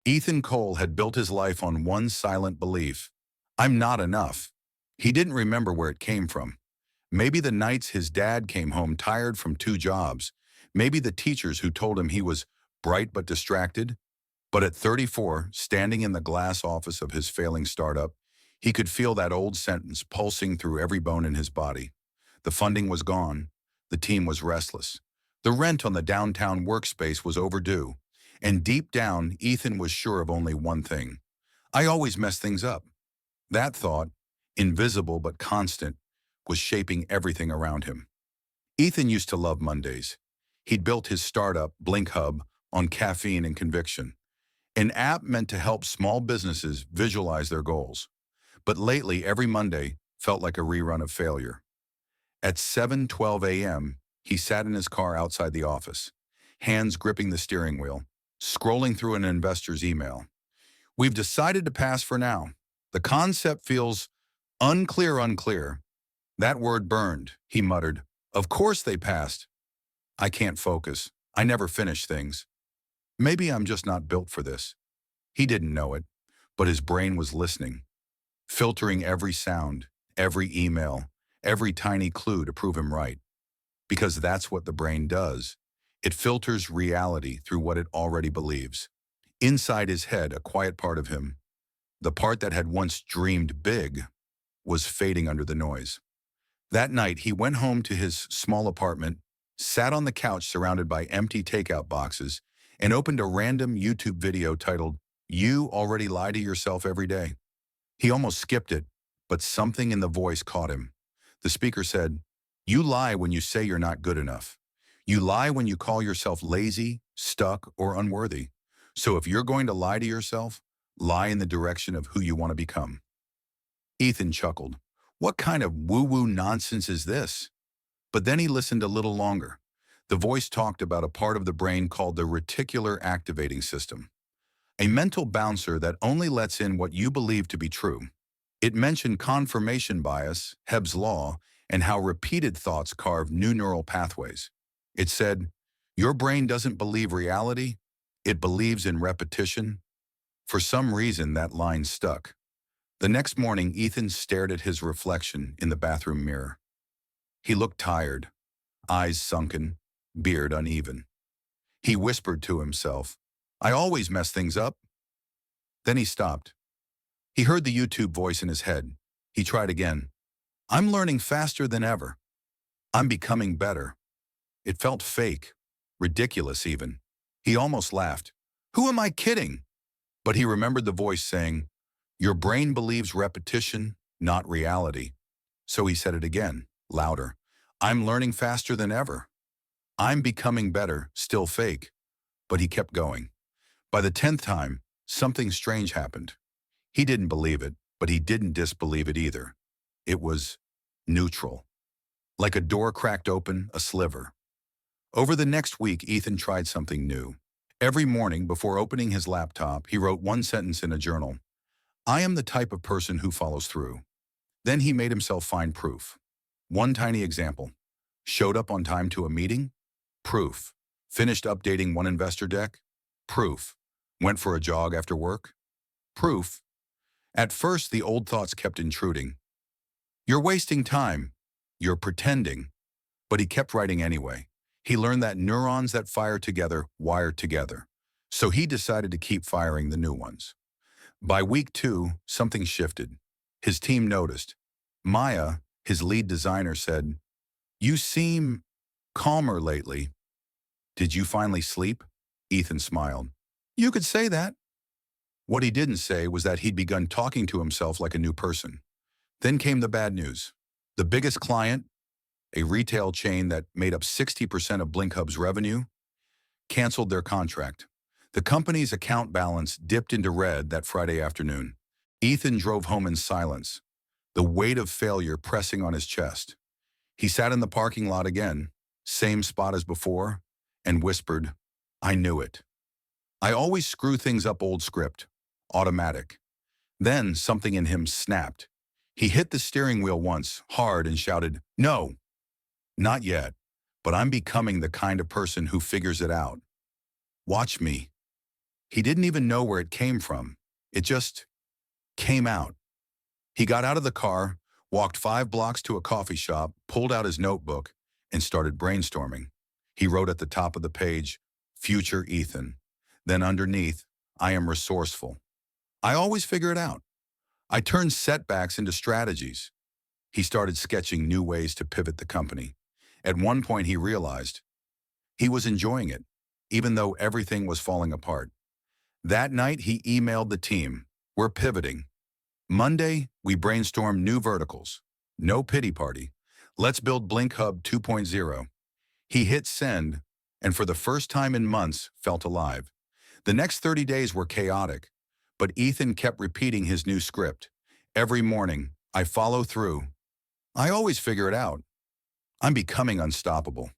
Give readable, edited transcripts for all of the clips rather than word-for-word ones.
Ethan Cole had built his life on one silent belief: I'm not enough. He didn't remember where it came from. Maybe the nights his dad came home tired from 2 jobs. Maybe the teachers who told him he was bright but distracted. But at 34, standing in the glass office of his failing startup, he could feel that old sentence pulsing through every bone in his body. The funding was gone. The team was restless. The rent on the downtown workspace was overdue. And deep down, Ethan was sure of only one thing: I always mess things up. That thought, invisible but constant, was shaping everything around him. Ethan used to love Mondays. He'd built his startup, Blink Hub, on caffeine and conviction, an app meant to help small businesses visualize their goals. But lately, every Monday felt like a rerun of failure. At 7:12 a.m., he sat in his car outside the office, hands gripping the steering wheel, scrolling through an investor's email. We've decided to pass for now. The concept feels unclear. That word burned, he muttered. Of course they passed. I can't focus. I never finish things. Maybe I'm just not built for this. He didn't know it, but his brain was listening, filtering every sound, every email, every tiny clue to prove him right. Because that's what the brain does. It filters reality through what it already believes. Inside his head, a quiet part of him, the part that had once dreamed big, was fading under the noise. That night, he went home to his small apartment, sat on the couch surrounded by empty takeout boxes, and opened a random YouTube video titled, You Already Lie to Yourself Every Day. He almost skipped it, but something in the voice caught him. The speaker said, You lie when you say you're not good enough. You lie when you call yourself lazy, stuck, or unworthy. So if you're going to lie to yourself, lie in the direction of who you want to become. Ethan chuckled. What kind of woo-woo nonsense is this? But then he listened a little longer. The voice talked about a part of the brain called the reticular activating system, a mental bouncer that only lets in what you believe to be true. It mentioned confirmation bias, Hebb's law, and how repeated thoughts carve new neural pathways. It said, your brain doesn't believe reality, it believes in repetition. For some reason, that line stuck. The next morning, Ethan stared at his reflection in the bathroom mirror. He looked tired, eyes sunken, beard uneven. He whispered to himself, I always mess things up. Then he stopped. He heard the YouTube voice in his head. He tried again. I'm learning faster than ever. I'm becoming better. It felt fake, ridiculous even. He almost laughed. Who am I kidding? But he remembered the voice saying, your brain believes repetition, not reality. So he said it again, louder. I'm learning faster than ever. I'm becoming better, still fake. But he kept going. By the 10th time, something strange happened. He didn't believe it, but he didn't disbelieve it either. It was neutral. Like a door cracked open, a sliver. Over the next week, Ethan tried something new. Every morning, before opening his laptop, he wrote one sentence in a journal. I am the type of person who follows through. Then he made himself find proof. One tiny example. Showed up on time to a meeting? Proof. Finished updating one investor deck? Proof. Went for a jog after work? Proof. At first, the old thoughts kept intruding. You're wasting time. You're pretending. But he kept writing anyway. He learned that neurons that fire together wire together. So he decided to keep firing the new ones. By week 2, something shifted. His team noticed. Maya, his lead designer, said, You seem calmer lately. Did you finally sleep? Ethan smiled. You could say that. What he didn't say was that he'd begun talking to himself like a new person. Then came the bad news. The biggest client, a retail chain that made up 60% of BlinkHub's revenue, canceled their contract. The company's account balance dipped into red that Friday afternoon. Ethan drove home in silence, the weight of failure pressing on his chest. He sat in the parking lot again, same spot as before, and whispered, I knew it. I always screw things up old script, automatic. Then something in him snapped. He hit the steering wheel once, hard, and shouted, No, not yet, but I'm becoming the kind of person who figures it out. Watch me. He didn't even know where it came from. It just came out. He got out of the car, walked 5 blocks to a coffee shop, pulled out his notebook, and started brainstorming. He wrote at the top of the page, "Future Ethan." Then underneath, "I am resourceful. I always figure it out. I turn setbacks into strategies." He started sketching new ways to pivot the company. At one point, he realized he was enjoying it, even though everything was falling apart. That night, he emailed the team, "We're pivoting. Monday, we brainstorm new verticals. No pity party. Let's build Blink Hub 2.0. He hit send, and for the first time in months, felt alive. The next 30 days were chaotic, but Ethan kept repeating his new script. Every morning, "I follow through. I always figure it out. I'm becoming unstoppable."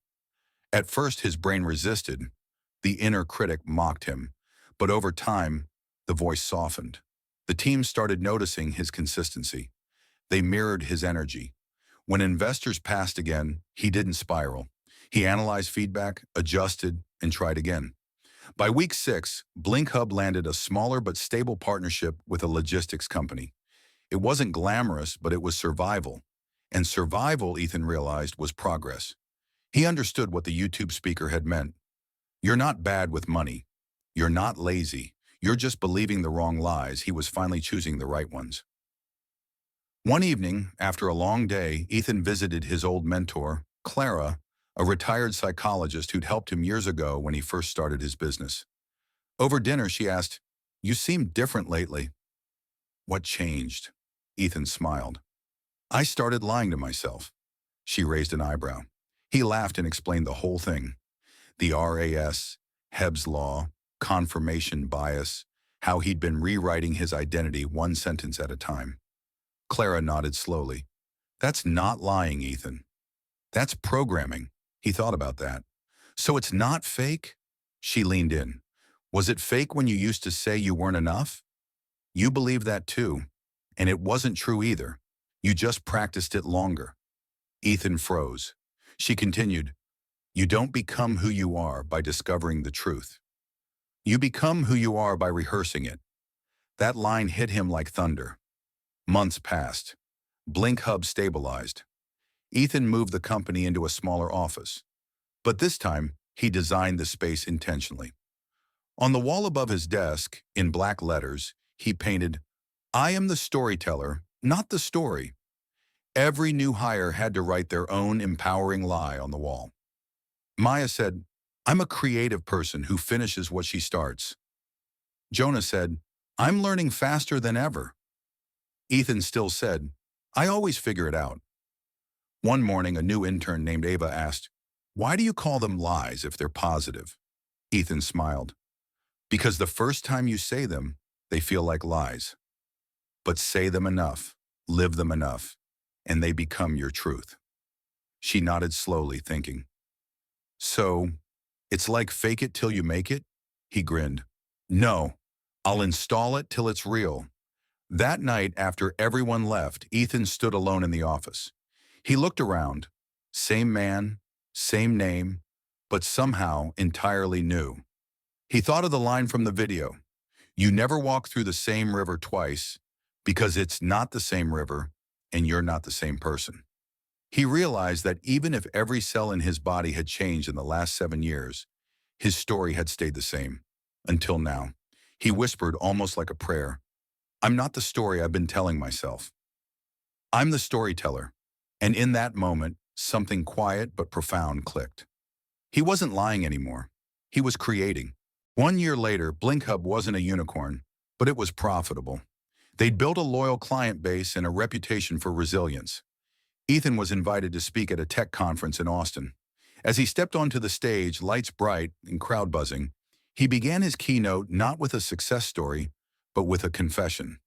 At first, his brain resisted. The inner critic mocked him. But over time, the voice softened. The team started noticing his consistency. They mirrored his energy. When investors passed again, he didn't spiral. He analyzed feedback, adjusted, and tried again. By week 6, Blink Hub landed a smaller but stable partnership with a logistics company. It wasn't glamorous, but it was survival. And survival, Ethan realized, was progress. He understood what the YouTube speaker had meant. You're not bad with money. You're not lazy. You're just believing the wrong lies. He was finally choosing the right ones. One evening, after a long day, Ethan visited his old mentor, Clara, a retired psychologist who'd helped him years ago when he first started his business. Over dinner, she asked, "You seem different lately." "What changed?" Ethan smiled. "I started lying to myself." She raised an eyebrow. He laughed and explained the whole thing. The RAS, Hebb's Law, confirmation bias, how he'd been rewriting his identity one sentence at a time. Clara nodded slowly. "That's not lying, Ethan. That's programming." He thought about that. "So it's not fake?" She leaned in. "Was it fake when you used to say you weren't enough?" "You believed that too. And it wasn't true either. You just practiced it longer." Ethan froze. She continued, "You don't become who you are by discovering the truth. You become who you are by rehearsing it." That line hit him like thunder. Months passed. Blink Hub stabilized. Ethan moved the company into a smaller office. But this time, he designed the space intentionally. On the wall above his desk, in black letters, he painted, "I am the storyteller, not the story." Every new hire had to write their own empowering lie on the wall. Maya said, "I'm a creative person who finishes what she starts." Jonah said, "I'm learning faster than ever." Ethan still said, "I always figure it out." One morning, a new intern named Ava asked, "Why do you call them lies if they're positive?" Ethan smiled. "Because the first time you say them, they feel like lies. But say them enough, live them enough, and they become your truth." She nodded slowly, thinking. "So, it's like fake it till you make it?" He grinned. "No, I'll install it till it's real." That night, after everyone left, Ethan stood alone in the office. He looked around. Same man, same name, but somehow entirely new. He thought of the line from the video, "You never walk through the same river twice, because it's not the same river, and you're not the same person." He realized that even if every cell in his body had changed in the last 7 years, his story had stayed the same. Until now. He whispered almost like a prayer, "I'm not the story I've been telling myself. I'm the storyteller." And in that moment, something quiet but profound clicked. He wasn't lying anymore. He was creating. 1 year later, Blink Hub wasn't a unicorn, but it was profitable. They'd built a loyal client base and a reputation for resilience. Ethan was invited to speak at a tech conference in Austin. As he stepped onto the stage, lights bright and crowd buzzing, he began his keynote not with a success story, but with a confession.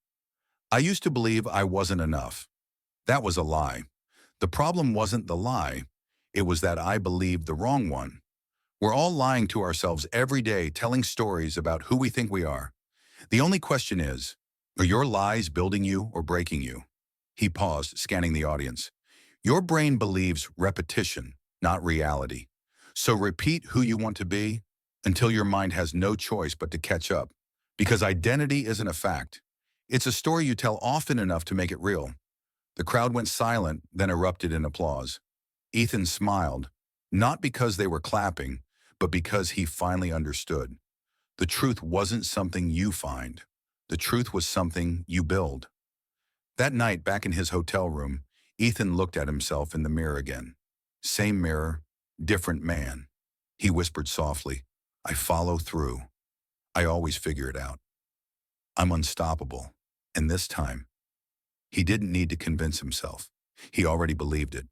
"I used to believe I wasn't enough. That was a lie. The problem wasn't the lie. It was that I believed the wrong one." We're all lying to ourselves every day, telling stories about who we think we are. The only question is, are your lies building you or breaking you? He paused, scanning the audience. Your brain believes repetition, not reality. So repeat who you want to be until your mind has no choice but to catch up. Because identity isn't a fact. It's a story you tell often enough to make it real. The crowd went silent, then erupted in applause. Ethan smiled, not because they were clapping, but because he finally understood. The truth wasn't something you find. The truth was something you build. That night, back in his hotel room, Ethan looked at himself in the mirror again. Same mirror, different man. He whispered softly, I follow through. I always figure it out. I'm unstoppable. And this time, he didn't need to convince himself. He already believed it.